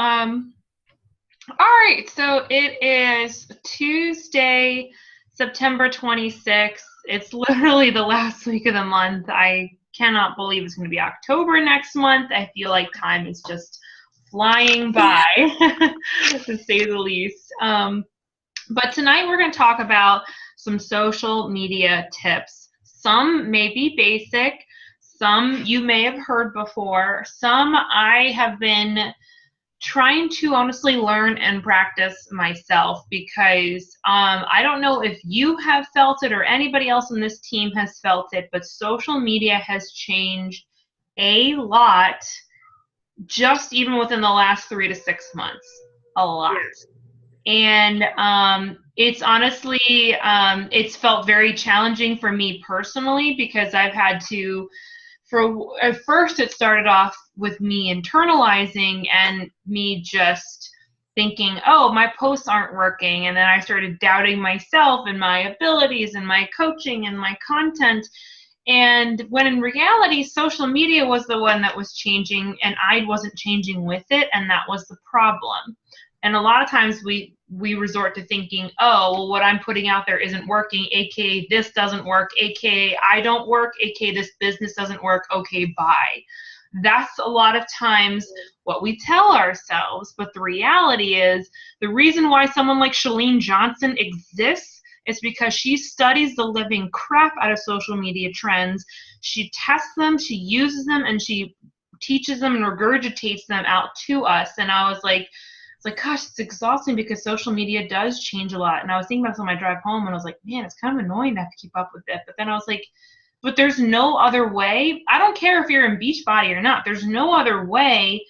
Um, all right, so it is Tuesday, September 26th. It's literally the last week of the month. I cannot believe it's going to be October next month. I feel like time is just flying by, to say the least. But tonight we're going to talk about some social media tips. Some may be basic, some you may have heard before, some I have been trying to honestly learn and practice myself because I don't know if you have felt it or anybody else in this team has felt it, but social media has changed a lot just even within the last 3 to 6 months. A lot. Yes. And it's honestly, it's felt very challenging for me personally because I've had to, at first it started off with me internalizing and me just thinking, oh, my posts aren't working. And then I started doubting myself and my abilities and my coaching and my content. And when in reality, social media was the one that was changing and I wasn't changing with it. And that was the problem. And a lot of times we resort to thinking, oh, well, what I'm putting out there isn't working, aka this doesn't work, aka I don't work, aka this business doesn't work, okay, bye. That's a lot of times what we tell ourselves. But the reality is the reason why someone like Chalene Johnson exists is because she studies the living crap out of social media trends. She tests them, she uses them, and she teaches them and regurgitates them out to us. And I was like, gosh, it's exhausting because social media does change a lot. And I was thinking about this on my drive home, and I was like, man, it's kind of annoying to have to keep up with it. But then I was like, but there's no other way. I don't care if you're in Beachbody or not. There's no other way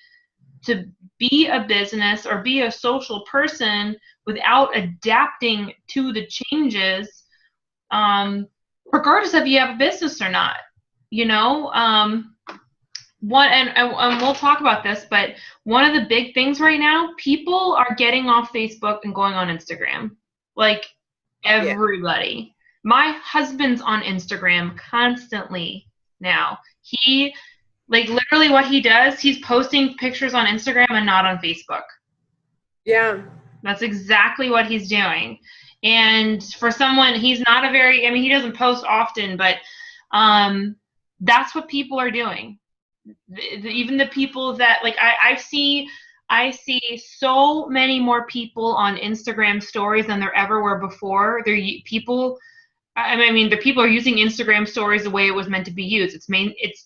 to be a business or be a social person without adapting to the changes, regardless if you have a business or not. You know, and we'll talk about this, but one of the big things right now, people are getting off Facebook and going on Instagram. Like everybody. My husband's on Instagram constantly now. He, like, literally what he does, he's posting pictures on Instagram and not on Facebook. Yeah. That's exactly what he's doing. And for someone, he's not a very, I mean, he doesn't post often, but that's what people are doing. Even the people that, like, I see so many more people on Instagram stories than there ever were before. The people are using Instagram stories the way it was meant to be used. It's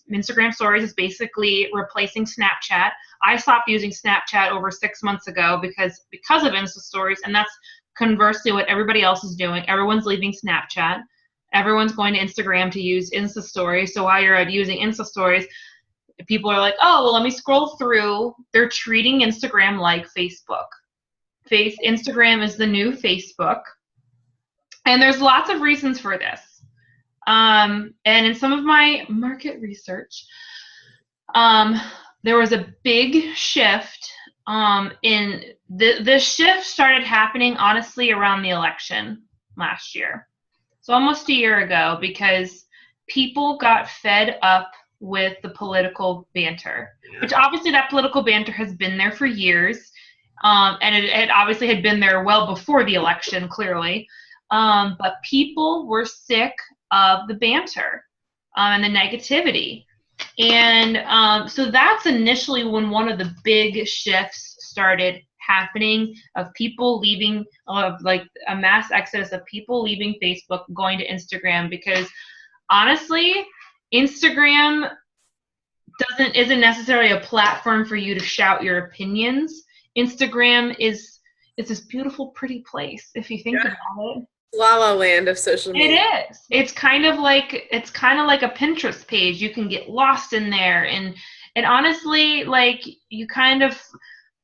Instagram stories is basically replacing Snapchat. I stopped using Snapchat over 6 months ago because of Insta stories, and that's conversely what everybody else is doing. Everyone's leaving Snapchat. Everyone's going to Instagram to use Insta stories. So while you're using Insta stories, people are like, oh, well, let me scroll through. They're treating Instagram like Facebook. Instagram is the new Facebook. And there's lots of reasons for this. And in some of my market research, there was a big shift. In the shift started happening, honestly, around the election last year. So almost a year ago, because people got fed up with the political banter, which obviously that political banter has been there for years. And it obviously had been there well before the election, clearly. But people were sick of the banter and the negativity. And so that's initially when one of the big shifts started happening, of people leaving, of like a mass exodus of people leaving Facebook, going to Instagram, because honestly, Instagram isn't necessarily a platform for you to shout your opinions. Instagram is this beautiful, pretty place, if you think about it. La La Land of social media. It is. It's kind of like a Pinterest page. You can get lost in there, and honestly, like,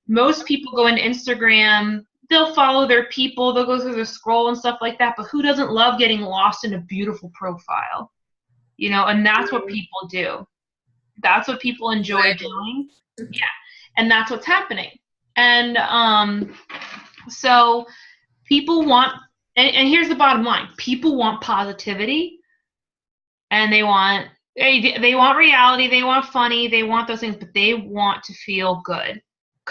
most people go into Instagram, they'll follow their people, they'll go through the scroll and stuff like that, but who doesn't love getting lost in a beautiful profile? You know, and that's what people do. That's what people enjoy doing. Yeah. And that's what's happening. And so people want, and here's the bottom line, people want positivity, and they want reality, they want funny, they want those things, but they want to feel good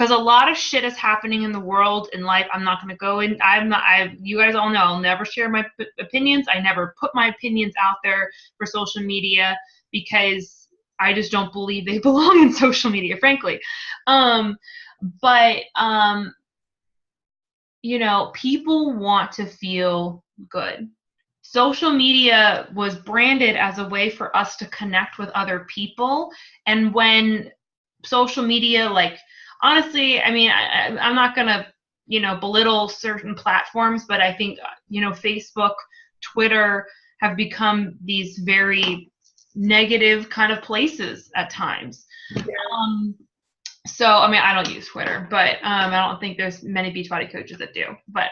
because a lot of shit is happening in the world, in life. I'm not going to go in. You guys all know I'll never share my opinions. I never put my opinions out there for social media because I just don't believe they belong in social media, frankly. You know, people want to feel good. Social media was branded as a way for us to connect with other people. And when social media, like, honestly, I mean, I'm not going to, you know, belittle certain platforms, but I think, you know, Facebook, Twitter have become these very negative kind of places at times. Yeah. So, I mean, I don't use Twitter, but I don't think there's many Beachbody coaches that do. But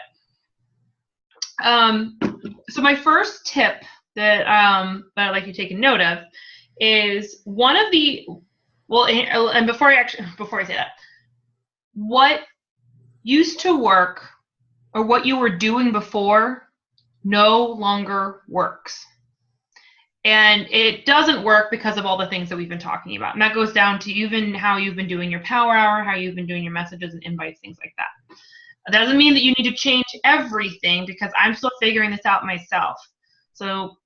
so my first tip that I'd like you to take a note of is one of the, well, and before I say that, what used to work or what you were doing before no longer works. And it doesn't work because of all the things that we've been talking about. And that goes down to even how you've been doing your power hour, how you've been doing your messages and invites, things like that. That doesn't mean that you need to change everything, because I'm still figuring this out myself. So,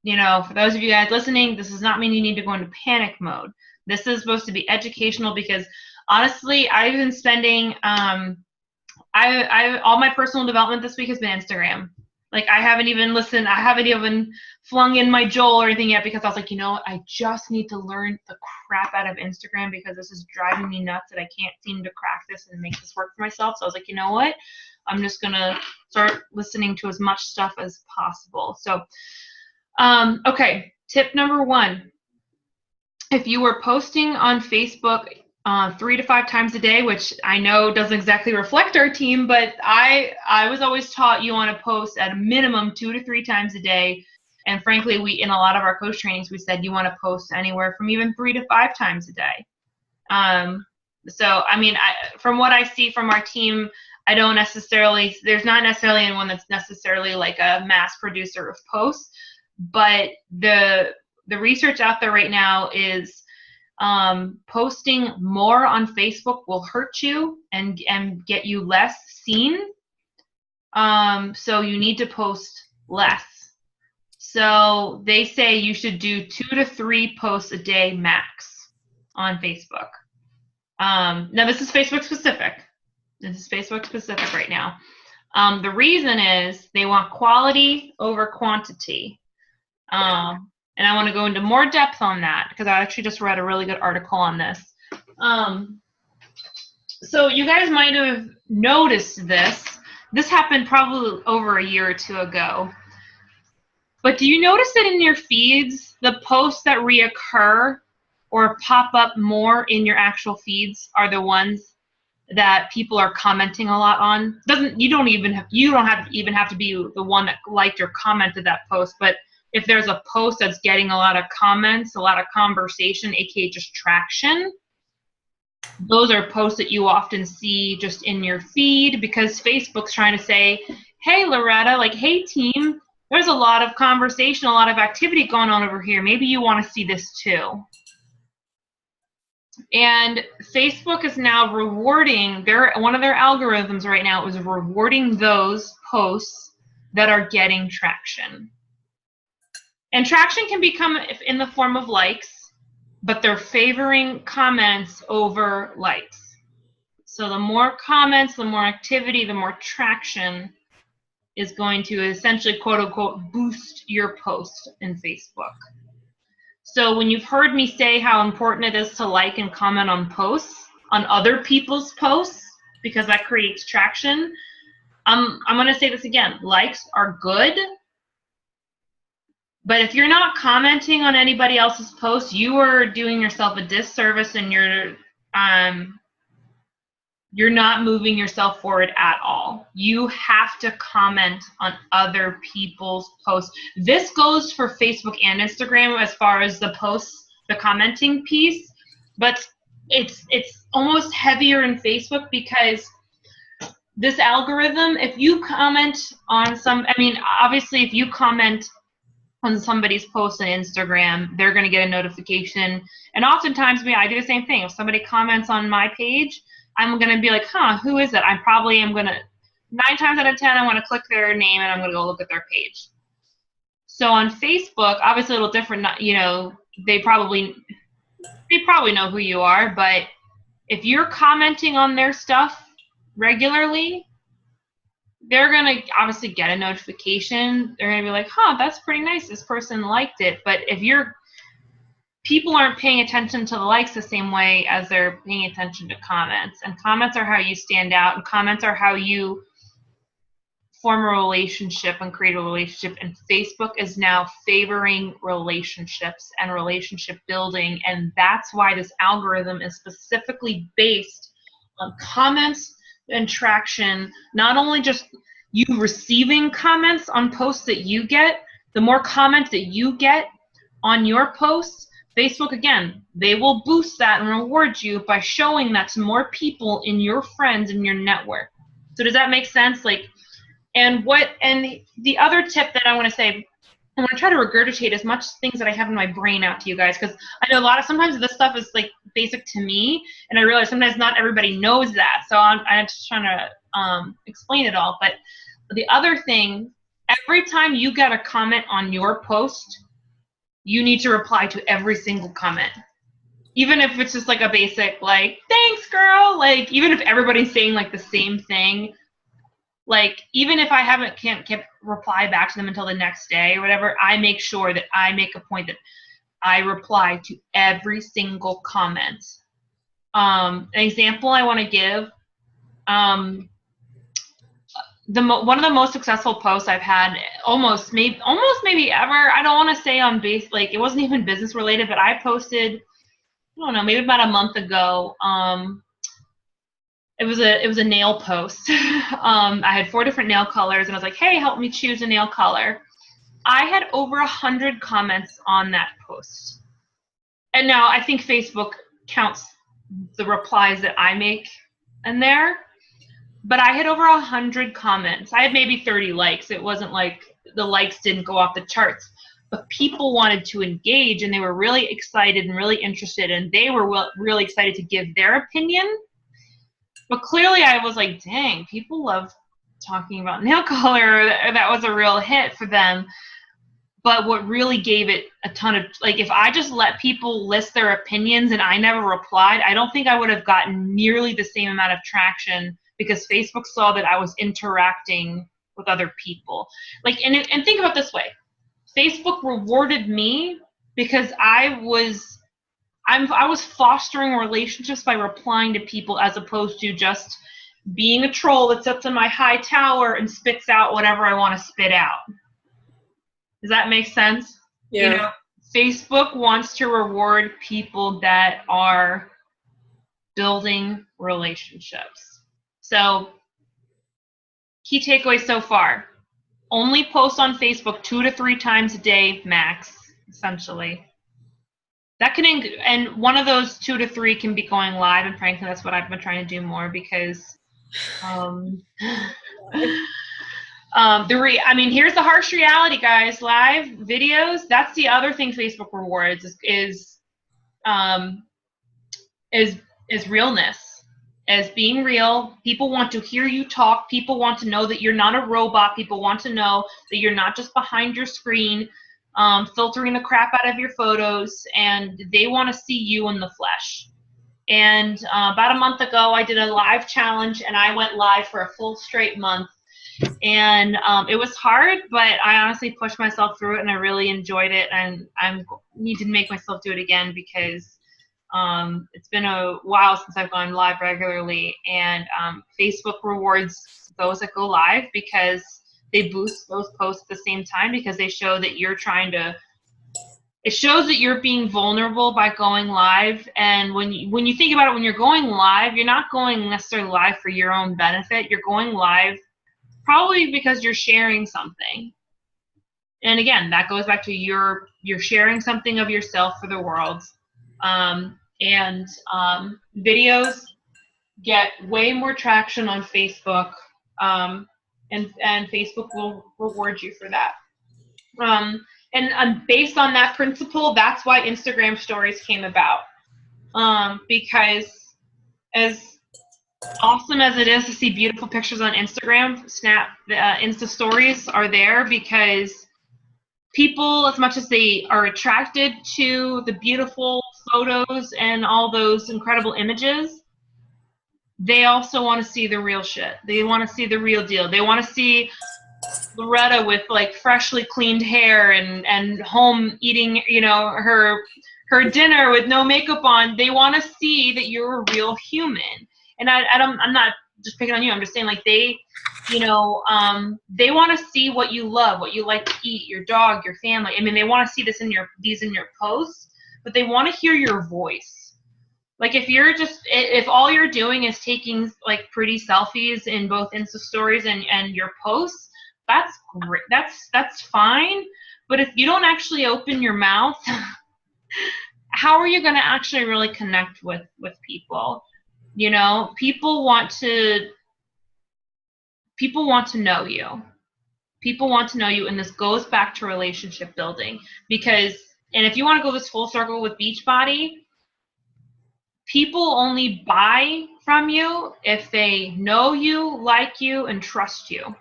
you know, for those of you guys listening, this does not mean you need to go into panic mode. This is supposed to be educational, because honestly, I've been spending, all my personal development this week has been Instagram. Like, I haven't even flung in my Joel or anything yet, because I was like, you know what, I just need to learn the crap out of Instagram, because this is driving me nuts that I can't seem to crack this and make this work for myself. So I was like, you know what, I'm just going to start listening to as much stuff as possible. So, okay, tip number 1. If you were posting on Facebook 3 to 5 times a day, which I know doesn't exactly reflect our team, but I was always taught you want to post at a minimum 2 to 3 times a day. And frankly, in a lot of our coach trainings, we said you want to post anywhere from even 3 to 5 times a day. So, I mean, from what I see from our team, there's not necessarily anyone that's necessarily like a mass producer of posts, but the research out there right now is posting more on Facebook will hurt you and get you less seen. So you need to post less. So they say you should do 2 to 3 posts a day max on Facebook. Now this is Facebook specific. This is Facebook specific right now. The reason is they want quality over quantity. And I want to go into more depth on that, because I actually just read a really good article on this. So you guys might have noticed this. This happened probably over a year or 2 ago. But do you notice that in your feeds, the posts that reoccur or pop up more in your actual feeds are the ones that people are commenting a lot on? You don't even have to be the one that liked or commented that post, but if there's a post that's getting a lot of comments, a lot of conversation, aka just traction, those are posts that you often see just in your feed, because Facebook's trying to say, hey, Loretta, like, hey, team, there's a lot of conversation, a lot of activity going on over here. Maybe you want to see this too. And Facebook is now rewarding, one of their algorithms right now is rewarding those posts that are getting traction. And traction can become in the form of likes, but they're favoring comments over likes. So the more comments, the more activity, the more traction is going to essentially, quote unquote, boost your post in Facebook. So when you've heard me say how important it is to like and comment on posts, on other people's posts, because that creates traction, I'm going to say this again. Likes are good. But if you're not commenting on anybody else's posts, you are doing yourself a disservice, and you're not moving yourself forward at all. You have to comment on other people's posts. This goes for Facebook and Instagram as far as the posts, the commenting piece, but it's almost heavier in Facebook, because this algorithm, if you comment on obviously if you comment on somebody's post on Instagram, they're going to get a notification. And oftentimes, I do the same thing. If somebody comments on my page, I'm going to be like, huh, who is it? I probably am going to, 9 times out of 10, I want to click their name and I'm going to go look at their page. So on Facebook, obviously a little different, you know, they probably know who you are, but if you're commenting on their stuff regularly, they're going to obviously get a notification. They're going to be like, huh, that's pretty nice. This person liked it. But if people aren't paying attention to the likes the same way as they're paying attention to comments. And comments are how you stand out, and comments are how you form a relationship and create a relationship. And Facebook is now favoring relationships and relationship building. And that's why this algorithm is specifically based on comments and traction, not only just you receiving comments on posts that you get. The more comments that you get on your posts, Facebook, again, they will boost that and reward you by showing that to more people in your friends and your network. So does that make sense? And the other tip that I want to say, I'm going to try to regurgitate as much things that I have in my brain out to you guys, because I know sometimes this stuff is like basic to me, and I realize sometimes not everybody knows that. So I'm just trying to explain it all. But the other thing, every time you get a comment on your post, you need to reply to every single comment. Even if it's just like a basic, like, thanks, girl. Like, even if everybody's saying like the same thing, like, even if I can't reply back to them until the next day or whatever, I make sure that I make a point that I reply to every single comment. An example I want to give, one of the most successful posts I've had almost maybe ever. I don't want to say on base, like, it wasn't even business related, but I posted, I don't know, maybe about a month ago. It was a nail post. I had 4 different nail colors, and I was like, hey, help me choose a nail color. I had over 100 comments on that post. And now I think Facebook counts the replies that I make in there. But I had over 100 comments. I had maybe 30 likes. It wasn't like the likes didn't go off the charts. But people wanted to engage, and they were really excited and really interested, and they were really excited to give their opinion. But clearly I was like, dang, people love talking about nail color. That was a real hit for them. But what really gave it a ton of, like, if I just let people list their opinions and I never replied, I don't think I would have gotten nearly the same amount of traction, because Facebook saw that I was interacting with other people. Like, and think about it this way. Facebook rewarded me because I was fostering relationships by replying to people, as opposed to just being a troll that sits in my high tower and spits out whatever I want to spit out. Does that make sense? Yeah. You know, Facebook wants to reward people that are building relationships. So, key takeaways so far. Only post on Facebook 2 to 3 times a day max, essentially. That can, and one of those 2 to 3 can be going live, and frankly, that's what I've been trying to do more, because here's the harsh reality, guys. Live videos, that's the other thing Facebook rewards is realness, as being real. People want to hear you talk. People want to know that you're not a robot. People want to know that you're not just behind your screen, filtering the crap out of your photos, and they want to see you in the flesh. And about a month ago, I did a live challenge, and I went live for a full straight month. And it was hard, but I honestly pushed myself through it, and I really enjoyed it. And I need to make myself do it again, because it's been a while since I've gone live regularly. And Facebook rewards those that go live, because they boost those posts at the same time, because they show that it shows that you're being vulnerable by going live. And when you think about it, when you're going live, you're not going necessarily live for your own benefit. You're going live probably because you're sharing something. And again, that goes back to you're sharing something of yourself for the world. Videos get way more traction on Facebook, and Facebook will reward you for that. And based on that principle, that's why Instagram stories came about. Because as awesome as it is to see beautiful pictures on Instagram, Insta stories are there because people, as much as they are attracted to the beautiful photos and all those incredible images, they also want to see the real shit. They want to see the real deal. They want to see Loretta with like freshly cleaned hair and home eating, you know, her dinner with no makeup on. They want to see that you're a real human. And I'm not just picking on you. I'm just saying, like, they, you know, they want to see what you love, what you like to eat, your dog, your family. I mean, they want to see these in your posts, but they want to hear your voice. Like, if all you're doing is taking like pretty selfies in both Insta stories and your posts, that's great. That's fine. But if you don't actually open your mouth, how are you going to actually really connect with people? You know, people want to know you. People want to know you, and this goes back to relationship building. And if you want to go this full circle with Beachbody, people only buy from you if they know you, like you, and trust you.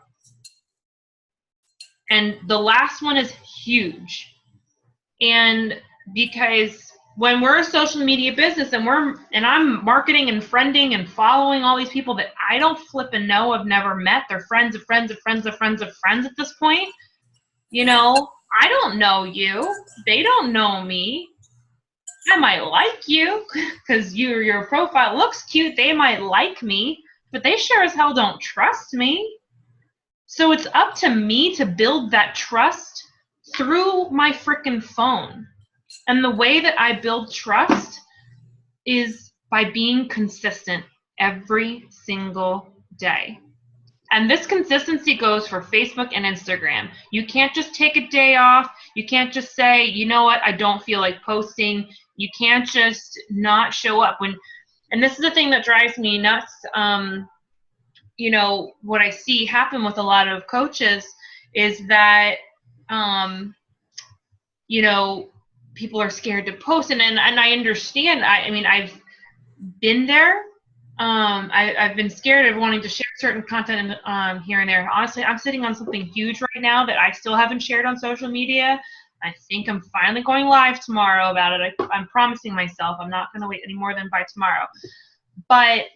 And the last one is huge. And because when we're a social media business and I'm marketing and friending and following all these people that I don't flip and know, I've never met, they're friends of friends of friends of friends of friends at this point. You know, I don't know you. They don't know me. I might like you because your profile looks cute. They might like me, but they sure as hell don't trust me. So it's up to me to build that trust through my frickin' phone. And the way that I build trust is by being consistent every single day. And this consistency goes for Facebook and Instagram. You can't just take a day off. You can't just say, you know what, I don't feel like posting. You can't just not show up. And this is the thing that drives me nuts. You know, what I see happen with a lot of coaches is that, you know, people are scared to post. And I understand. I mean, I've been there. I've been scared of wanting to share certain content here and there. Honestly, I'm sitting on something huge right now that I still haven't shared on social media. I think I'm finally going live tomorrow about it. I'm promising myself I'm not going to wait any more than by tomorrow. But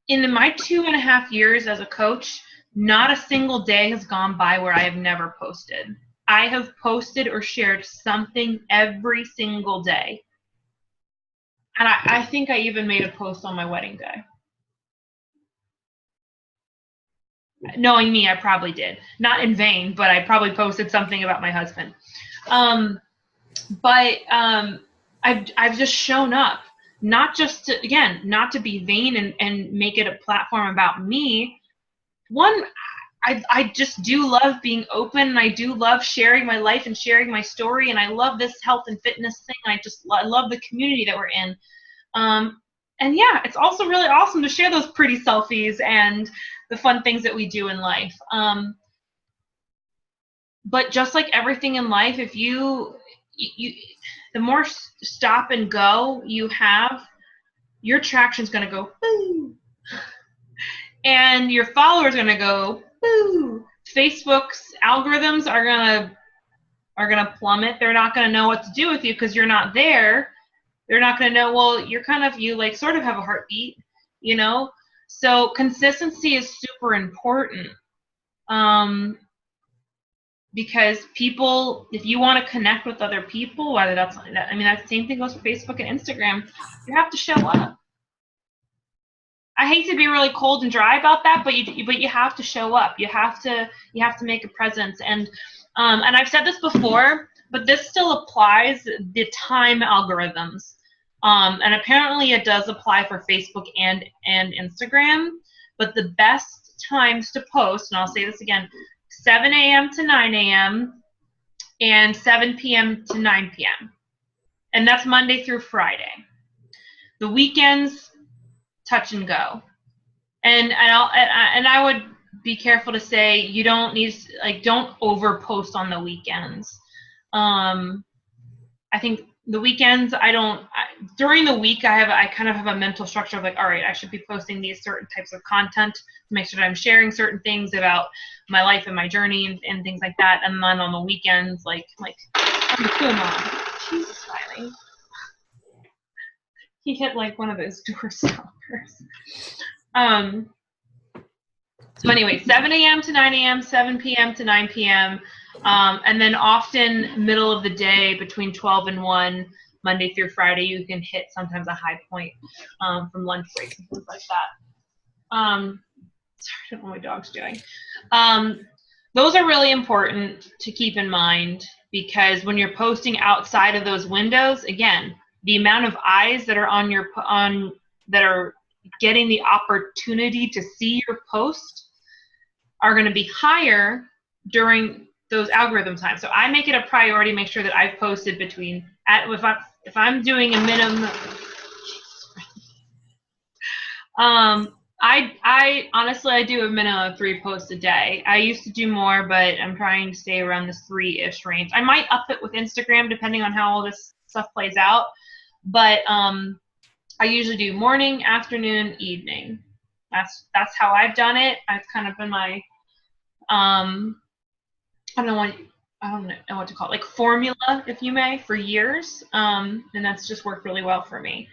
in my 2.5 years as a coach, not a single day has gone by where I have never posted. I have posted or shared something every single day. And I think I even made a post on my wedding day. Knowing me, I probably did. Not in vain, but I probably posted something about my husband. I've just shown up, not to be vain and make it a platform about me. I just do love being open, and I do love sharing my life and sharing my story, and I love this health and fitness thing. I love the community that we're in. And yeah, it's also really awesome to share those pretty selfies and the fun things that we do in life. But just like everything in life, if you the more stop and go you have, your traction's going to go boo, and your followers are going to go boo. Facebook's algorithms are going to plummet. They're not going to know what to do with you because you're not there. They're not going to know, well, you like sort of have a heartbeat, you know? So consistency is super important. Because people, if you want to connect with other people, whether that same thing goes for Facebook and Instagram, you have to show up. I hate to be really cold and dry about that, but you have to show up. You have to make a presence. And I've said this before, but this still applies, the time algorithms. And apparently it does apply for Facebook and Instagram, but the best times to post, and I'll say this again, 7 a.m. to 9 a.m. and 7 p.m. to 9 p.m. And that's Monday through Friday. The weekends, touch and go. And I would be careful to say you don't need, like, don't over post on the weekends. I think The weekends, during the week, I kind of have a mental structure of like, all right, I should be posting these certain types of content to make sure that I'm sharing certain things about my life and my journey and things like that. And then on the weekends, like, I'm the cool mom. She's smiling. He hit like one of those door stoppers. So anyway, 7 a.m. to 9 a.m., 7 p.m. to 9 p.m., and then often middle of the day between 12 and 1, Monday through Friday, you can hit sometimes a high point from lunch breaks and things like that. Sorry, I don't know what my dog's doing. Those are really important to keep in mind because when you're posting outside of those windows, again, the amount of eyes that are that are getting the opportunity to see your post are going to be higher during those algorithm times. So I make it a priority, make sure that I've posted if I'm doing a minimum, I honestly, I do a minimum of 3 posts a day. I used to do more, but I'm trying to stay around this 3-ish range. I might up it with Instagram depending on how all this stuff plays out, but I usually do morning, afternoon, evening. That's how I've done it. I've kind of been my I don't know what to call it, like formula, if you may, for years, and that's just worked really well for me.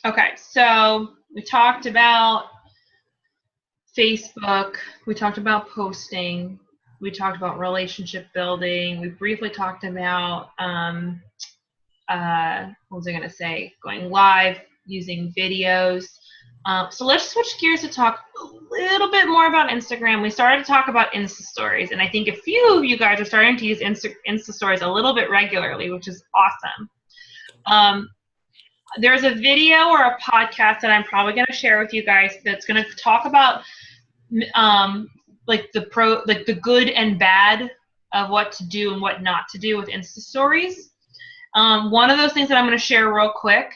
Okay, so we talked about Facebook, we talked about posting, we talked about relationship building, we briefly talked about what was I going to say? Going live, using videos. So let's switch gears to talk a little bit more about Instagram. We started to talk about Insta Stories, and I think a few of you guys are starting to use Insta Stories a little bit regularly, which is awesome. There's a video or a podcast that I'm probably going to share with you guys that's going to talk about like the good and bad of what to do and what not to do with Insta Stories. One of those things that I'm going to share real quick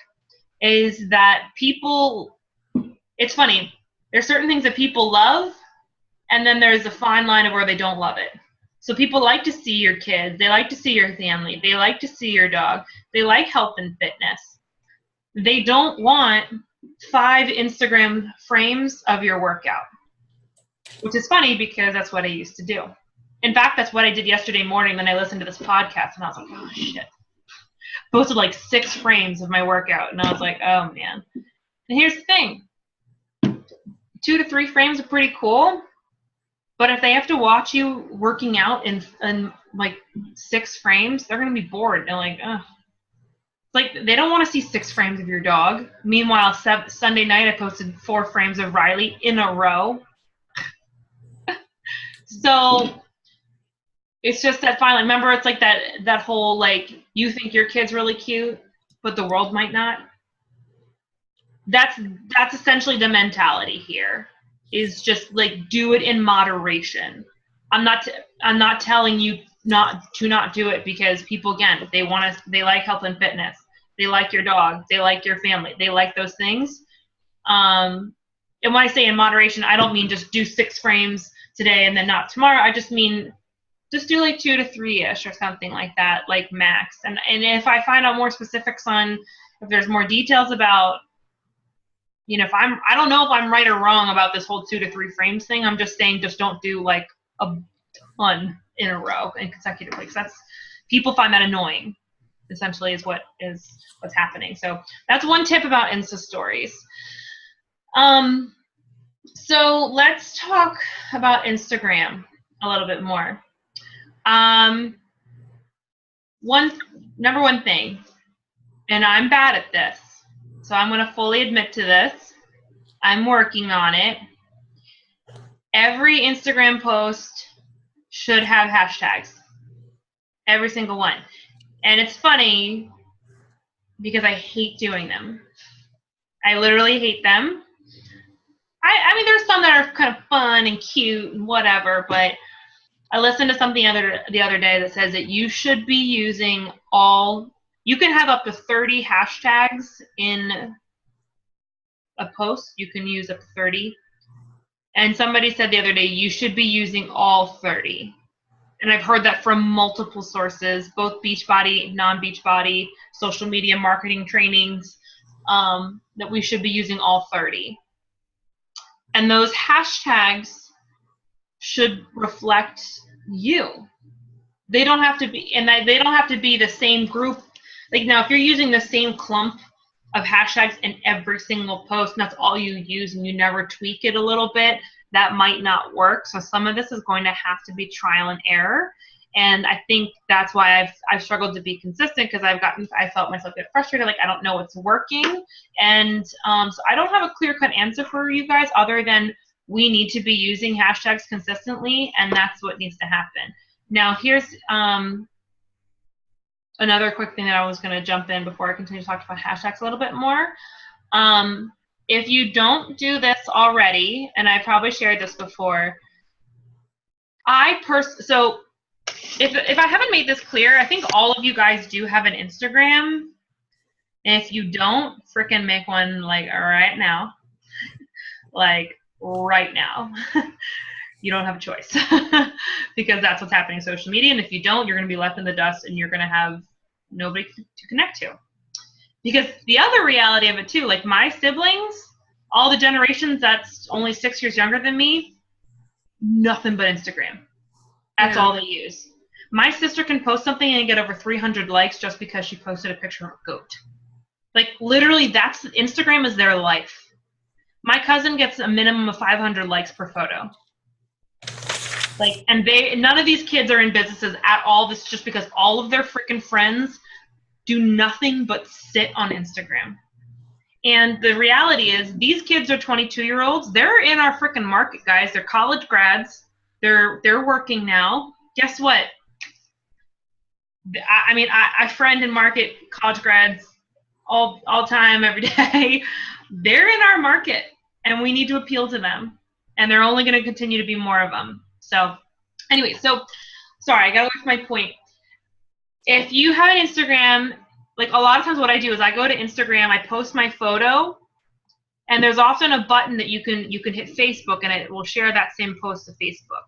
is that it's funny, there's certain things that people love, and then there's a fine line of where they don't love it. So people like to see your kids, they like to see your family, they like to see your dog, they like health and fitness. They don't want 5 Instagram frames of your workout, which is funny because that's what I used to do. In fact, that's what I did yesterday morning when I listened to this podcast, and I was like, oh shit. Posted like 6 frames of my workout, and I was like, oh man. And here's the thing, 2 to 3 frames are pretty cool, but if they have to watch you working out in like 6 frames, they're gonna be bored. They're like, ugh. Like, they don't want to see 6 frames of your dog. Meanwhile, Sunday night I posted 4 frames of Riley in a row. So it's just that finally, remember, it's like that whole, like, you think your kid's really cute, but the world might not. That's essentially the mentality here, is just like, do it in moderation. I'm not telling you not to do it, because people, again, they like health and fitness, they like your dog, they like your family, they like those things. And when I say in moderation, I don't mean just do 6 frames today and then not tomorrow. I just mean just do like 2 to 3-ish or something like that, like max. And if I find out more specifics on, if there's more details about, you know, I don't know if I'm right or wrong about this whole 2 to 3 frames thing. I'm just saying, just don't do like a ton in a row and consecutively, because people find that annoying, essentially, is what's happening. So that's one tip about Insta Stories. So let's talk about Instagram a little bit more. Number one thing, and I'm bad at this, so I'm going to fully admit to this. I'm working on it. Every Instagram post should have hashtags. Every single one. And it's funny because I hate doing them. I literally hate them. I mean, there's some that are kind of fun and cute and whatever, but I listened to something the other day that says that you should be using you can have up to 30 hashtags in a post. You can use up to 30. And somebody said the other day, you should be using all 30. and I've heard that from multiple sources, both Beachbody, non-Beachbody, social media marketing trainings, that we should be using all 30. And those hashtags should reflect you. They don't have to be, and they don't have to be the same group. Like now, if you're using the same clump of hashtags in every single post, and that's all you use, and you never tweak it a little bit, that might not work. So some of this is going to have to be trial and error. And I think that's why I've struggled to be consistent, because I felt myself get frustrated, like I don't know what's working. And so I don't have a clear-cut answer for you guys other than we need to be using hashtags consistently, and that's what needs to happen. Now here's another quick thing that I was going to jump in before I continue to talk about hashtags a little bit more. If you don't do this already, and I probably shared this before, so if I haven't made this clear, I think all of you guys do have an Instagram. And if you don't, freaking make one like right now. Like right now. You don't have a choice. Because that's what's happening in social media. And if you don't, you're going to be left in the dust and you're going to have nobody to connect to. Because the other reality of it too, like my siblings, all the generations that's only 6 years younger than me, nothing but Instagram. That's all they use. My sister can post something and get over 300 likes just because she posted a picture of a goat. Like literally, Instagram is their life. My cousin gets a minimum of 500 likes per photo. Like, and none of these kids are in businesses at all. This is just because all of their freaking friends do nothing but sit on Instagram. And the reality is, these kids are 22-year-olds. They're in our freaking market, guys. They're college grads. They're working now. Guess what? I friend and market college grads all time, every day. They're in our market, and we need to appeal to them. And there are only going to continue to be more of them. So, anyway, sorry, I got away from my point. If you have an Instagram, like a lot of times what I do is I go to Instagram, I post my photo, and there's often a button that you can hit Facebook, and it will share that same post to Facebook.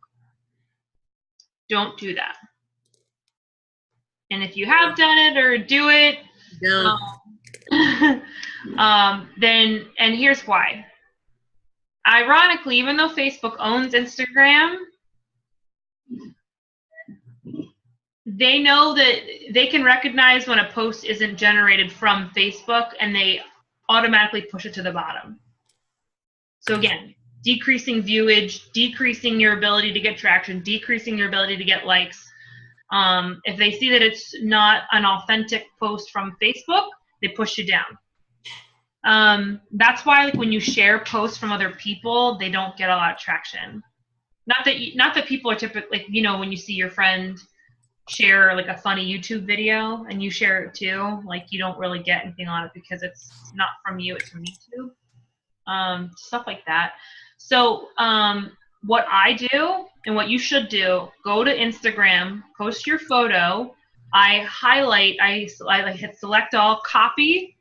Don't do that. And if you have done it or do it, then, and here's why. Ironically, even though Facebook owns Instagram, they know that they can recognize when a post isn't generated from Facebook, and they automatically push it to the bottom. So again, decreasing viewage, decreasing your ability to get traction, decreasing your ability to get likes. If they see that it's not an authentic post from Facebook, they push you down. That's why, like, when you share posts from other people, they don't get a lot of traction. Not that people are typically, like, you know, when you see your friend share like a funny YouTube video and you share it too, like you don't really get anything on it because it's not from you, it's from YouTube. Stuff like that. So what I do and what you should do, go to Instagram, post your photo, I highlight, I hit select all, copy,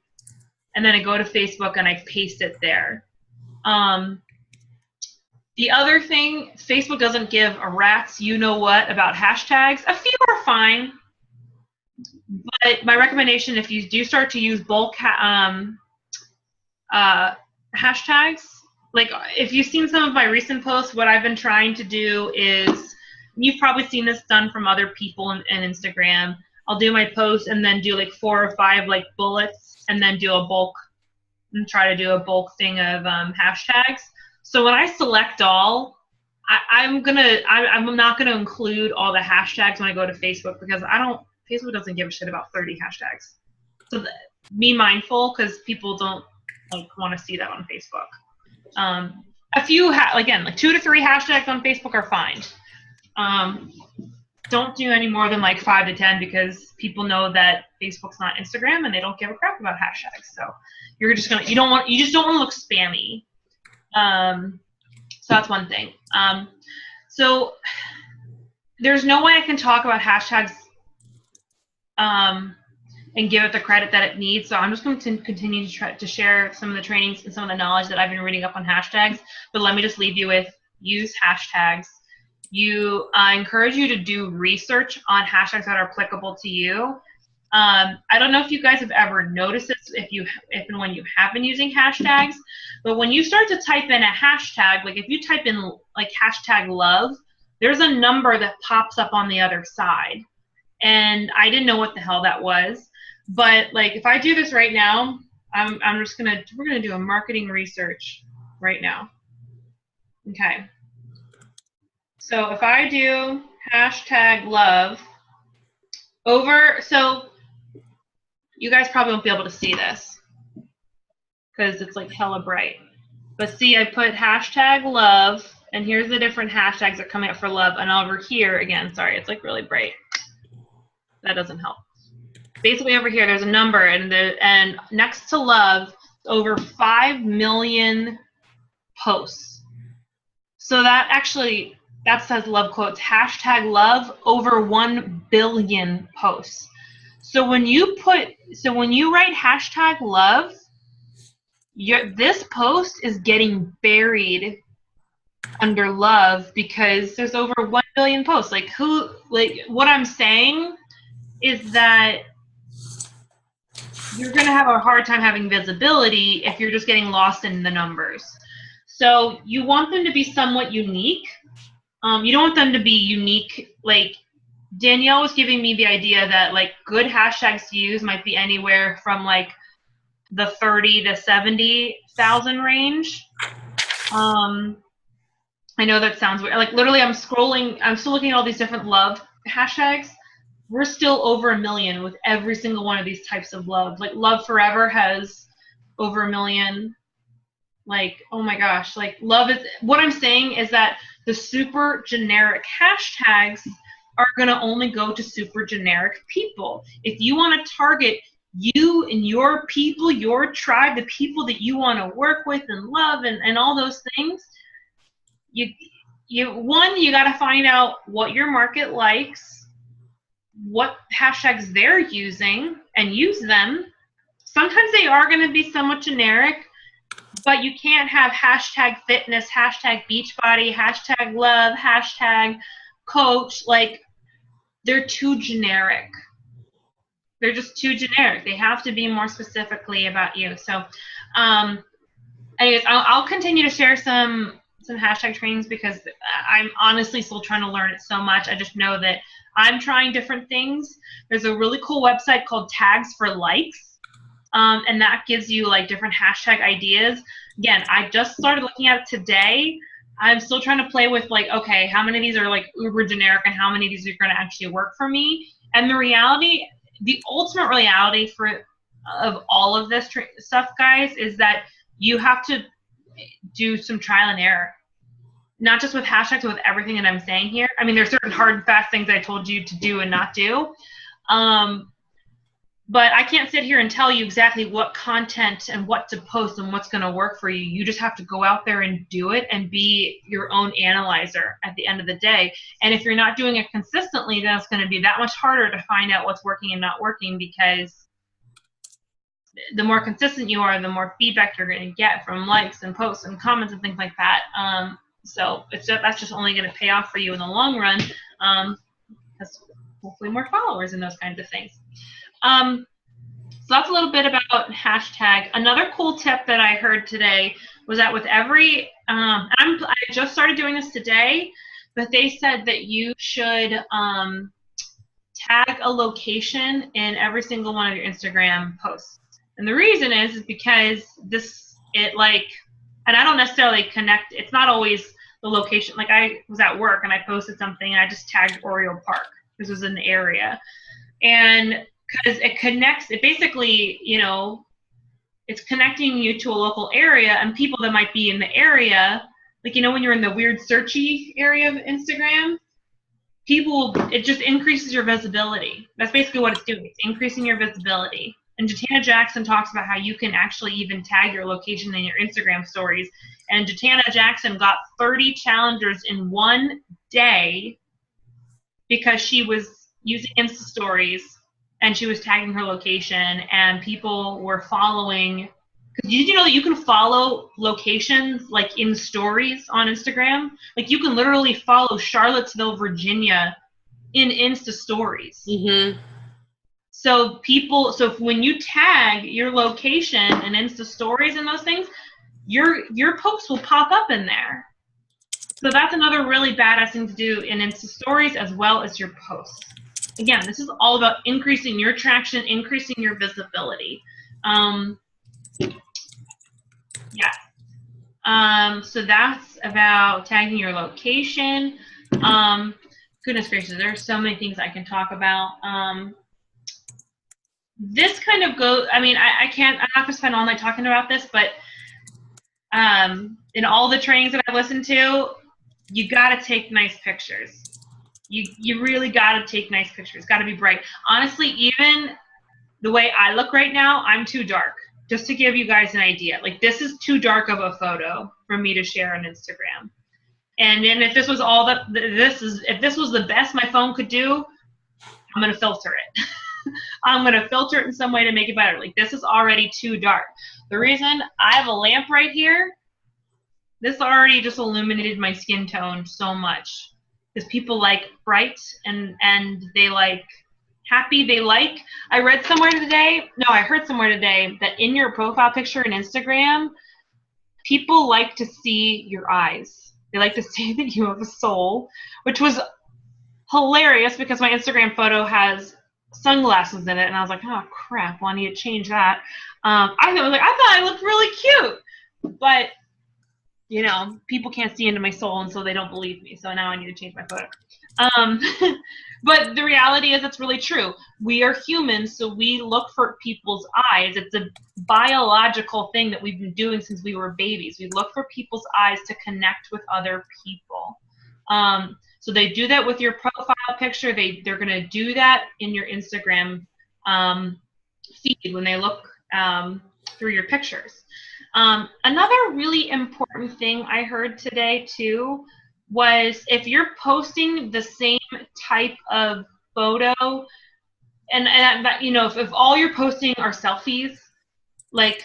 and then I go to Facebook and I paste it there. The other thing, Facebook doesn't give a rat's you-know-what about hashtags. A few are fine. But my recommendation, if you do start to use bulk hashtags, like if you've seen some of my recent posts, what I've been trying to do is, you've probably seen this done from other people in Instagram, I'll do my post and then do like 4 or 5 like bullets and then do a bulk, and try to do a bulk thing of hashtags. So when I select all, I'm not gonna include all the hashtags when I go to Facebook, because Facebook doesn't give a shit about 30 hashtags. So be mindful, because people don't like want to see that on Facebook. A few, again, like 2 to 3 hashtags on Facebook are fine. Don't do any more than like 5 to 10, because people know that Facebook's not Instagram and they don't give a crap about hashtags. So you just don't want to look spammy. So that's one thing. So there's no way I can talk about hashtags and give it the credit that it needs. So I'm just going to continue to try to share some of the trainings and some of the knowledge that I've been reading up on hashtags. But let me just leave you with: use hashtags. I encourage you to do research on hashtags that are applicable to you. I don't know if you guys have ever noticed this, if and when you have been using hashtags, but when you start to type in a hashtag, like if you type in like hashtag love, there's a number that pops up on the other side. And I didn't know what the hell that was. But like if I do this right now, we're gonna do a marketing research right now. Okay. So if I do hashtag love so you guys probably won't be able to see this because it's like hella bright. But see, I put hashtag love, and here's the different hashtags that are coming up for love. And over here, again, sorry, it's like really bright. That doesn't help. Basically over here, there's a number, and next to love, over 5 million posts. So that says love quotes, hashtag love, over 1 billion posts. So when you write hashtag love, this post is getting buried under love because there's over 1 billion posts. Like what I'm saying is that you're going to have a hard time having visibility if you're just getting lost in the numbers. So you want them to be somewhat unique. You don't want them to be unique. Like Danielle was giving me the idea that like good hashtags to use might be anywhere from like the 30 to 70,000 range. I know that sounds weird. Like literally I'm still looking at all these different love hashtags. We're still over 1 million with every single one of these types of love. Like Love Forever has over 1 million. Like, oh my gosh, like love is, what I'm saying is that the super generic hashtags are going to only go to super generic people. If you want to target you and your people, your tribe, the people that you want to work with and love and all those things, you got to find out what your market likes, what hashtags they're using, and use them. Sometimes they are going to be somewhat generic, but you can't have hashtag fitness, hashtag beachbody, hashtag love, hashtag coach. Like, they're too generic. They're just too generic. They have to be more specifically about you. So, anyways, I'll continue to share some hashtag trainings because I'm honestly still trying to learn it so much. I just know that I'm trying different things. There's a really cool website called Tags for Likes, and that gives you like different hashtag ideas. Again, I just started looking at it today. I'm still trying to play with like, okay, how many of these are like uber generic and how many of these are going to actually work for me? And the ultimate reality of all of this stuff, guys, is that you have to do some trial and error. Not just with hashtags, but with everything that I'm saying here. I mean, there's certain hard and fast things I told you to do and not do. But I can't sit here and tell you exactly what content and what to post and what's going to work for you. You just have to go out there and do it and be your own analyzer at the end of the day. And if you're not doing it consistently, then it's going to be that much harder to find out what's working and not working, because the more consistent you are, the more feedback you're going to get from likes and posts and comments and things like that. So that's just only going to pay off for you in the long run, because hopefully more followers and those kinds of things. So that's a little bit about hashtag. Another cool tip that I heard today was that with every, I just started doing this today, but they said that you should tag a location in every single one of your Instagram posts. And the reason is because and I don't necessarily connect, it's not always the location. Like I was at work and I posted something and I just tagged Oriole Park. This was in the area. And because it connects, it basically, it's connecting you to a local area, and people that might be in the area, like, when you're in the weird searchy area of Instagram, it just increases your visibility. That's basically what it's doing. It's increasing your visibility. And Jatana Jackson talks about how you can actually even tag your location in your Instagram stories. And Jatana Jackson got 30 challengers in one day because she was using Insta stories and she was tagging her location, and people were following Because did you know that you can follow locations like in stories on Instagram? Like you can literally follow Charlottesville, Virginia in Insta stories. Mm-hmm. So when you tag your location in Insta stories and those things, your posts will pop up in there. So that's another really badass thing to do in Insta stories as well as your posts. Again, this is all about increasing your traction, increasing your visibility. So that's about tagging your location. Goodness gracious, there's so many things I can talk about. This kind of goes, I mean, I'm not going to spend all night talking about this, but in all the trainings that I've listened to, you got to take nice pictures. You really got to take nice pictures. Got to be bright. Honestly, even the way I look right now, I'm too dark. Just to give you guys an idea, like this is too dark of a photo for me to share on Instagram. And then if this was all that, if this was the best my phone could do, I'm gonna filter it. I'm gonna filter it in some way to make it better. Like this is already too dark. The reason I have a lamp right here, this already just illuminated my skin tone so much. Because people like bright and they like happy. I heard somewhere today that in your profile picture in Instagram, people like to see your eyes. They like to see that you have a soul, which was hilarious because my Instagram photo has sunglasses in it, and I was like, oh crap, well, I need to change that. I thought I looked really cute, but you know, people can't see into my soul, and so they don't believe me. So now I need to change my photo. But the reality is it's really true. We are humans, so we look for people's eyes. It's a biological thing that we've been doing since we were babies. We look for people's eyes to connect with other people. So they do that with your profile picture. They're going to do that in your Instagram feed when they look through your pictures. Another really important thing I heard today too was if you're posting the same type of photo, and you know, if all you're posting are selfies, like,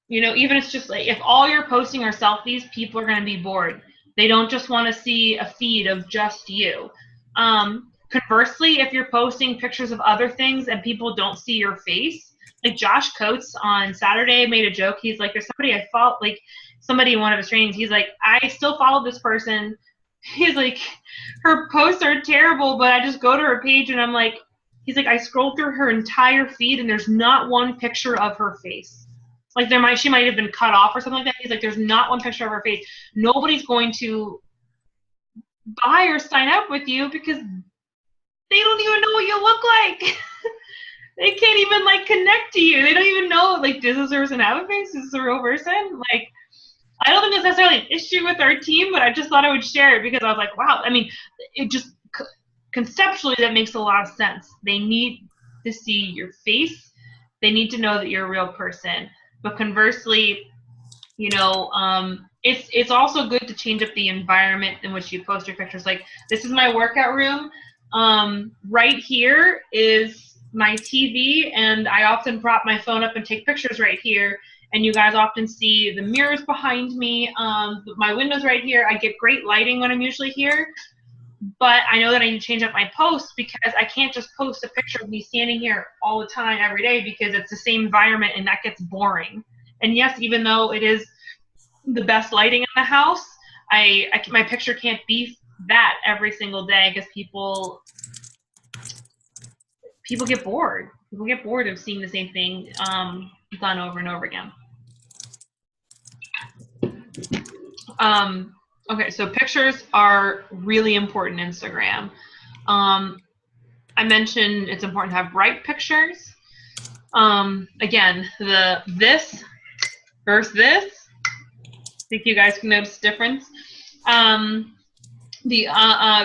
you know, even it's just like if all you're posting are selfies, people are going to be bored. They don't just want to see a feed of just you. Conversely, if you're posting pictures of other things and people don't see your face, like Josh Coates on Saturday made a joke. He's like, there's somebody I follow, like somebody in one of his trainings. He's like, I still follow this person. He's like, her posts are terrible, but I just go to her page and I'm like, he's like, I scrolled through her entire feed and there's not one picture of her face. Like she might have been cut off or something like that. He's like, there's not one picture of her face. Nobody's going to buy or sign up with you because they don't even know what you look like. They can't even like connect to you. They don't even know like, does this person have a face? Is this a real person? Like, I don't think it's necessarily an issue with our team, but I just thought I would share it because I was like, wow. I mean, it just conceptually that makes a lot of sense. They need to see your face. They need to know that you're a real person. But conversely, you know, it's also good to change up the environment in which you post your pictures. Like, this is my workout room. Right here is my TV, and I often prop my phone up and take pictures right here. And you guys often see the mirrors behind me. My window's right here. I get great lighting when I'm usually here. But I know that I need to change up my posts because I can't just post a picture of me standing here all the time every day because it's the same environment and that gets boring. And yes, even though it is the best lighting in the house, my picture can't be that every single day because people get bored. People get bored of seeing the same thing done over and over again. Okay, so pictures are really important in Instagram. I mentioned it's important to have bright pictures. Again, this versus this. I think you guys can notice the difference.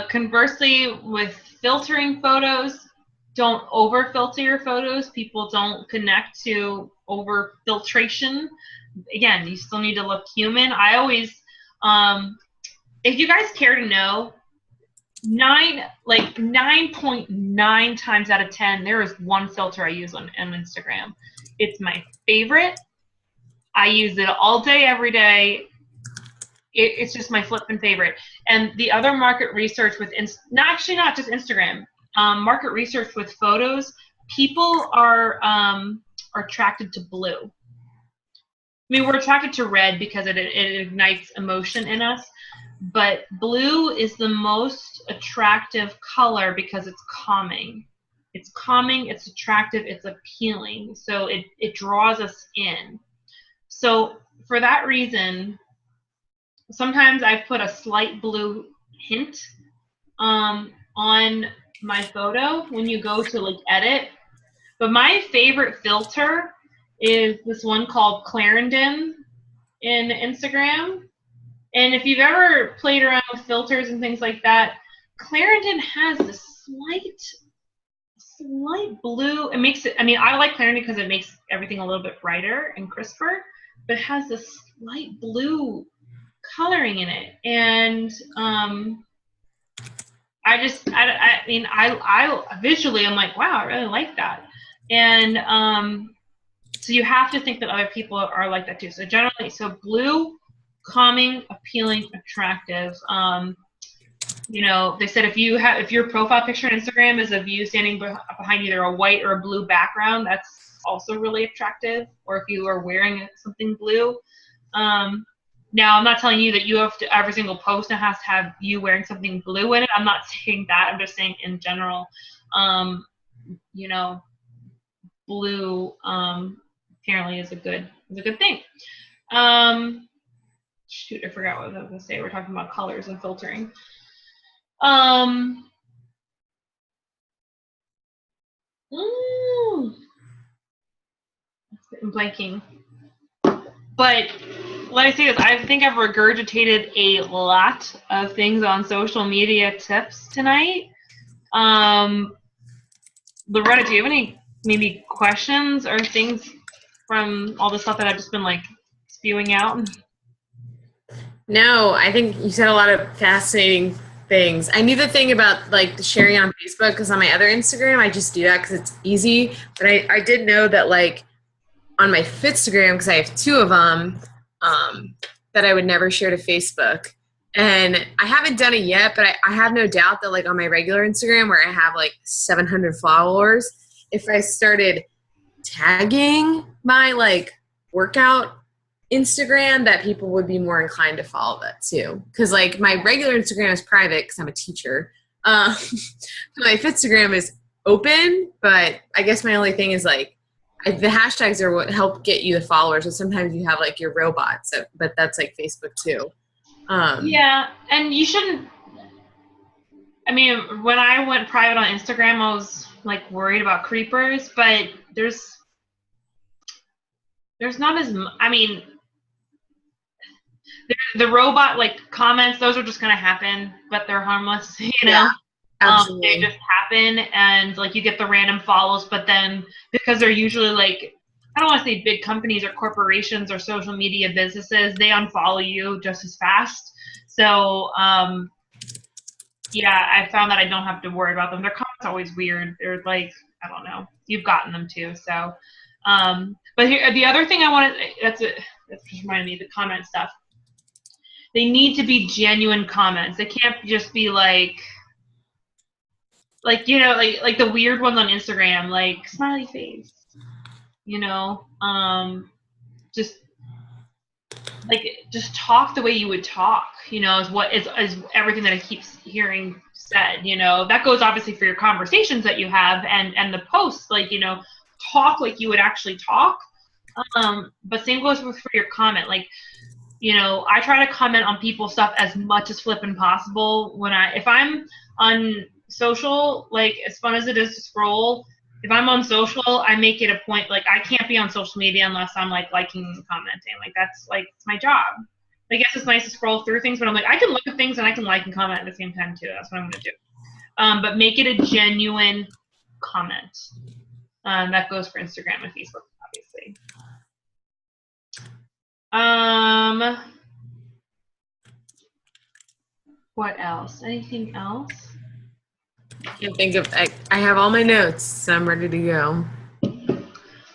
Conversely, with filtering photos, don't over filter your photos. People don't connect to over filtration. Again, you still need to look human. I always, if you guys care to know, 9.9 times out of 10, there is one filter I use on Instagram. It's my favorite, I use it all day, every day. It's just my flipping favorite. And the other market research with, not just Instagram, market research with photos, people are attracted to blue. I mean, we're attracted to red because it ignites emotion in us, but blue is the most attractive color because it's calming. It's calming, it's attractive, it's appealing. So it draws us in. So for that reason, sometimes I put a slight blue hint on my photo when you go to like edit. But my favorite filter is this one called Clarendon in Instagram. And if you've ever played around with filters and things like that, Clarendon has this slight blue. It makes it, I mean, I like Clarendon because it makes everything a little bit brighter and crisper, but it has this slight blue coloring in it. And I mean, I visually, I'm like, wow, I really like that. And so you have to think that other people are like that too. So generally, so blue, calming, appealing, attractive. You know, they said if your profile picture on Instagram is of you standing behind either a white or a blue background, that's also really attractive. Or if you are wearing something blue. Now, I'm not telling you that you have to, every single post now has to have you wearing something blue in it. I'm not saying that. I'm just saying in general, you know, blue apparently is a good thing. Shoot, I forgot what I was going to say. We're talking about colors and filtering. I'm blanking. But let me say this. I think I've regurgitated a lot of things on social media tips tonight. Loretta, do you have any maybe questions or things from all the stuff that I've just been like spewing out? No, I think you said a lot of fascinating things. I knew the thing about like the sharing on Facebook because on my other Instagram, I just do that because it's easy. But I did know that like on my Fitstagram, because I have 2 of them, that I would never share to Facebook. And I haven't done it yet, but I have no doubt that like on my regular Instagram where I have like 700 followers, if I started tagging my like workout Instagram, that people would be more inclined to follow that too. Because like my regular Instagram is private because I'm a teacher. My Fitstagram is open, but I guess my only thing is like the hashtags are what help get you the followers. So sometimes you have like your robots, but that's like Facebook too. Yeah, and you shouldn't. I mean, when I went private on Instagram, I was like worried about creepers, but there's not as. I mean, the robot like comments; those are just gonna happen, but they're harmless. You know, yeah, absolutely. They just happen, and like you get the random follows, but then because they're usually like, I don't want to say big companies or corporations or social media businesses, they unfollow you just as fast. So, yeah, I found that I don't have to worry about them. Their comments are always weird. They're like, I don't know. You've gotten them too. So, but here, the other thing I wanted, that's just reminded me of the comment stuff. They need to be genuine comments. They can't just be like you know, like the weird ones on Instagram, like smiley face. You know, just talk the way you would talk, you know, is everything that I keep hearing said. You know, that goes obviously for your conversations that you have and the posts, like, you know, talk like you would actually talk. But same goes for your comment. Like, you know, I try to comment on people's stuff as much as flipping possible if I'm on social, like as fun as it is to scroll. If I'm on social, I make it a point, like I can't be on social media unless I'm like liking and commenting. Like that's like it's my job. I guess it's nice to scroll through things, but I'm like, I can look at things and I can like and comment at the same time too. That's what I'm gonna do. But make it a genuine comment. That goes for Instagram and Facebook, obviously. What else? Anything else? I can't think of. I have all my notes, so I'm ready to go.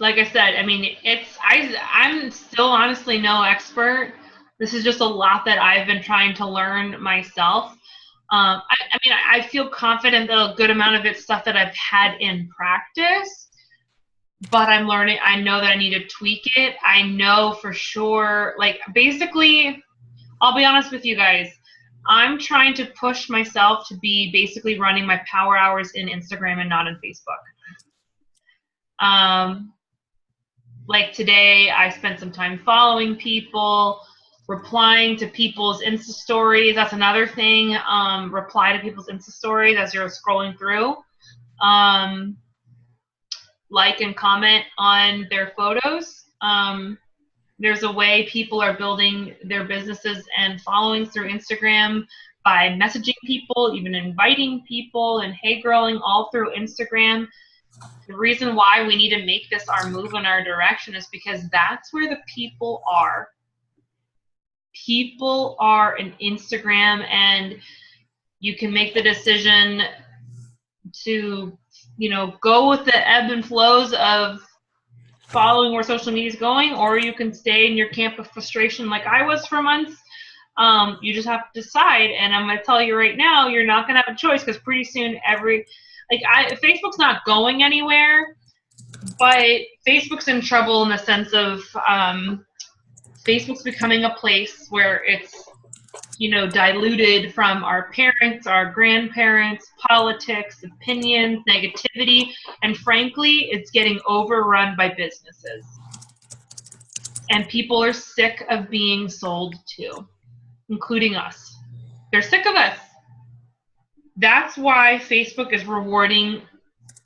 like I said, I mean, I'm still honestly no expert. This is just a lot that I've been trying to learn myself. I mean, I feel confident that a good amount of it's stuff that I've had in practice, but I'm learning. I know that I need to tweak it. I know for sure, like, basically, I'll be honest with you guys. I'm trying to push myself to be basically running my power hours in Instagram and not in Facebook. Like today, I spent some time following people, replying to people's Insta stories. That's another thing. Reply to people's Insta stories as you're scrolling through. Like and comment on their photos. There's a way people are building their businesses and following through Instagram by messaging people, even inviting people, and hey girling all through Instagram. The reason why we need to make this our move in our direction is because that's where the people are. People are in Instagram, and you can make the decision to, you know, go with the ebb and flows of following where social media is going, or you can stay in your camp of frustration like I was for months. You just have to decide, and I'm going to tell you right now, you're not going to have a choice, because pretty soon Facebook's not going anywhere, but Facebook's in trouble in the sense of Facebook's becoming a place where it's, you know, diluted from our parents, our grandparents, politics, opinions, negativity, and frankly, it's getting overrun by businesses. And people are sick of being sold to, including us. They're sick of us. That's why Facebook is rewarding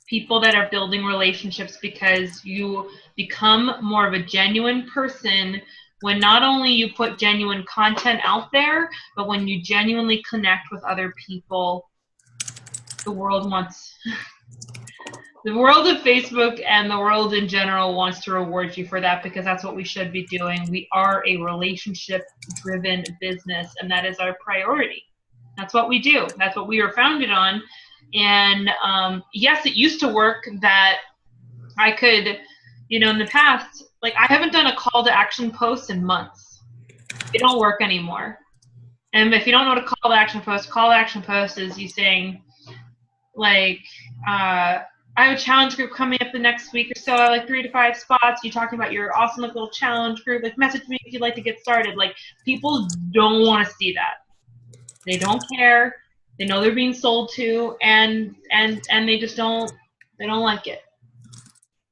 people that are building relationships, because you become more of a genuine person when not only you put genuine content out there, but when you genuinely connect with other people. The world of Facebook and the world in general wants to reward you for that, because that's what we should be doing. We are a relationship-driven business, and that is our priority. That's what we do. That's what we were founded on. And yes, it used to work that I could, you know, in the past, like, I haven't done a call to action post in months. It don't work anymore. And if you don't know what a call to action post is you saying, like, I have a challenge group coming up the next week or so. I like 3 to 5 spots. You talking about your awesome little challenge group. Like, message me if you'd like to get started. Like, people don't want to see that. They don't care. They know they're being sold to, and they just don't like it.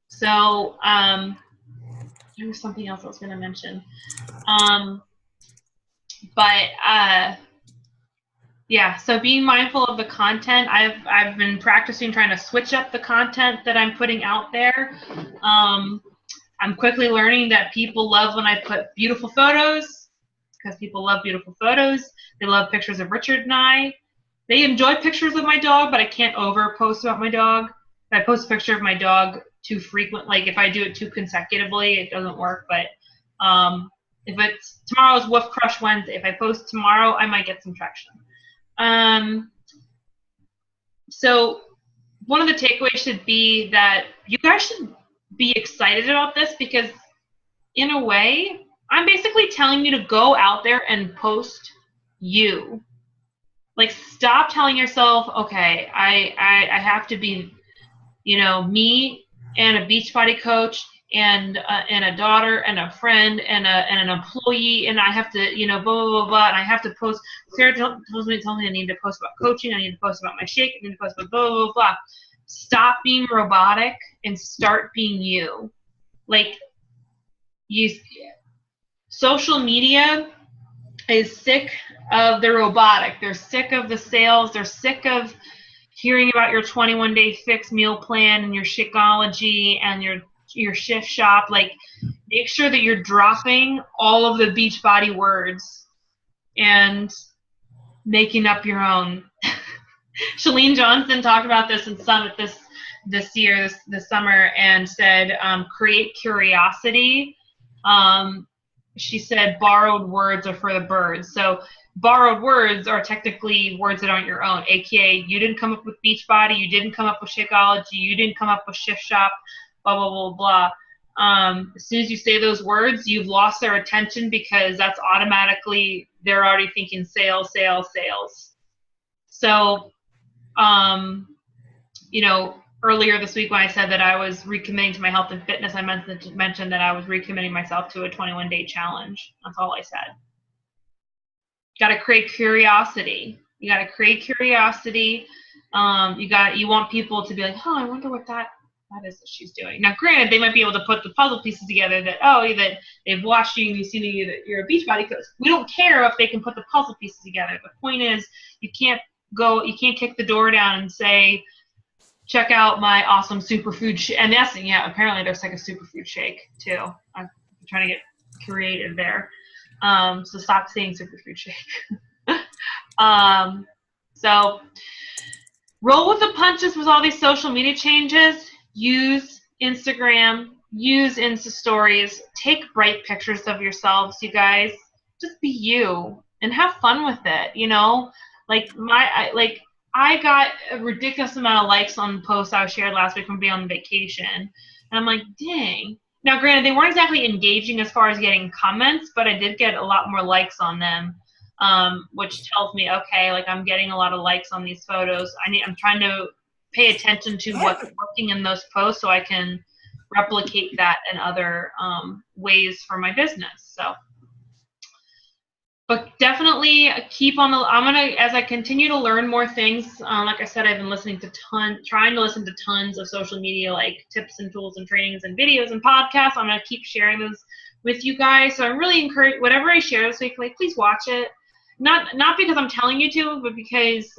So there was something else I was going to mention. Yeah, so being mindful of the content. I've been practicing trying to switch up the content that I'm putting out there. I'm quickly learning that people love when I put beautiful photos, because people love beautiful photos. They love pictures of Richard and I. They enjoy pictures of my dog, but I can't over post about my dog. If I post a picture of my dog too frequent, like if I do it too consecutively, it doesn't work. But if it's tomorrow's Woof Crush Wednesday, if I post tomorrow, I might get some traction. So one of the takeaways should be that you guys should be excited about this, because in a way, I'm basically telling you to go out there and post you. Like, stop telling yourself, okay, I have to be, you know, me and a Beachbody coach and a daughter and a friend and an employee, and I have to, you know, blah, blah, blah, blah, and I have to post. Sarah tells me I need to post about coaching, I need to post about my shake, I need to post about blah, blah, blah, blah. Stop being robotic and start being you. Like, social media is sick of the robotic. They're sick of the sales. They're sick of hearing about your 21-day fix meal plan and your Shakeology and your shift shop. Like, make sure that you're dropping all of the Beachbody words and making up your own. Shalene Johnson talked about this in Summit this summer, and said, create curiosity. She said borrowed words are for the birds. So borrowed words are technically words that aren't your own, aka you didn't come up with Beachbody, you didn't come up with Shakeology, you didn't come up with Shift Shop, blah, blah, blah, blah. As soon as you say those words, you've lost their attention because that's automatically, they're already thinking sales, sales, sales. So, you know, earlier this week when I said that I was recommitting to my health and fitness, I mentioned that I was recommitting myself to a 21-day challenge. That's all I said. You got to create curiosity. You got to create curiosity. You want people to be like, oh, I wonder what that is that she's doing. Now, granted, they might be able to put the puzzle pieces together that, that they've watched you and you've seen you that you're a Beachbody coach. We don't care if they can put the puzzle pieces together. The point is, you can't kick the door down and say, check out my awesome superfood shake. And that's, apparently there's like a superfood shake too. I'm trying to get creative there. So stop saying superfood shake. So roll with the punches with all these social media changes. Use Instagram, use Insta stories, take bright pictures of yourselves, you guys. Just be you and have fun with it, I got a ridiculous amount of likes on posts I shared last week from being on vacation. And I'm like, dang. Now, granted, they weren't exactly engaging as far as getting comments, but I did get a lot more likes on them, which tells me, okay, I'm getting a lot of likes on these photos. I'm trying to pay attention to what's working in those posts so I can replicate that in other ways for my business. So. But definitely keep on as I continue to learn more things, like I said, I've been trying to listen to tons of social media, like tips and tools and trainings and videos and podcasts. I'm going to keep sharing those with you guys. So I'm really encouraged, whatever I share this week, please watch it. Not because I'm telling you to, but because,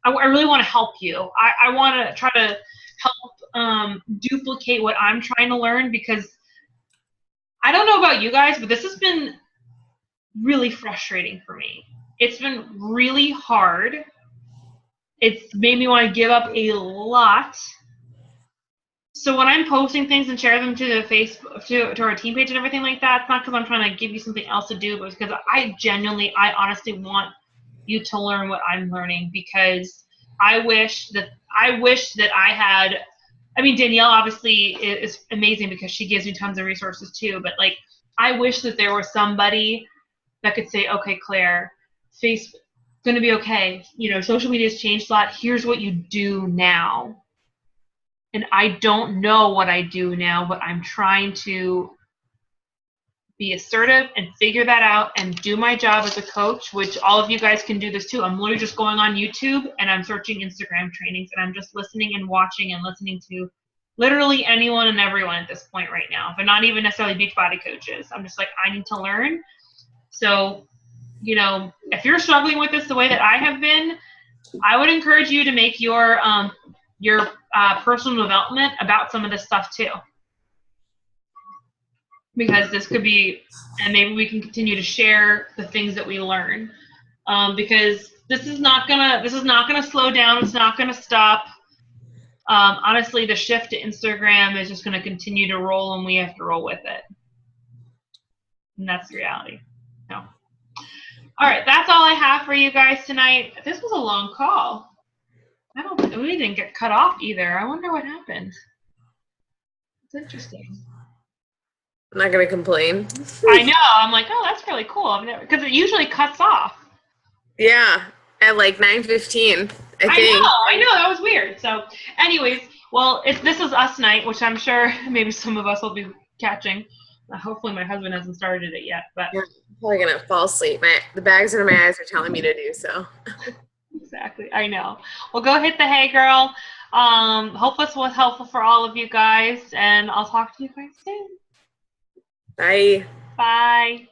I really want to help you. I want to try to help duplicate what I'm trying to learn, because I don't know about you guys, but this has been really frustrating for me. It's been really hard. It's made me want to give up a lot. So when I'm posting things and share them to the Facebook, to our team page and everything like that, it's not because I'm trying to give you something else to do, but it's because I honestly want you to learn what I'm learning, because I wish that I had, Danielle obviously is amazing because she gives me tons of resources too, but I wish that there was somebody that could say, okay, Claire, Facebook's going to be okay. Social media has changed a lot. Here's what you do now. And I don't know what I do now, but I'm trying to be assertive and figure that out and do my job as a coach, which all of you guys can do this too. I'm literally just going on YouTube and I'm searching Instagram trainings, and I'm just listening and watching and listening to literally anyone and everyone at this point right now, but not even necessarily Beachbody coaches. I'm just I need to learn. So, if you're struggling with this the way that I have been, I would encourage you to make your personal development about some of this stuff too. Because this could be, and maybe we can continue to share the things that we learn. Because this is not gonna slow down. It's not gonna stop. Honestly, the shift to Instagram is just gonna continue to roll, and we have to roll with it. And that's the reality. No. All right, that's all I have for you guys tonight. This was a long call. We didn't get cut off either. I wonder what happened. It's interesting. I'm not gonna complain. I know. I'm like, oh, that's really cool. Because it usually cuts off. Yeah, at 9:15. I know. That was weird. So, anyways, well, this is us night, which I'm sure maybe some of us will be catching. Hopefully my husband hasn't started it yet, but yeah, I'm probably gonna fall asleep. The bags under my eyes are telling me to do so. Exactly, I know. Well, go hit the hay, girl. Hope this was helpful for all of you guys, and I'll talk to you guys soon. Bye. Bye.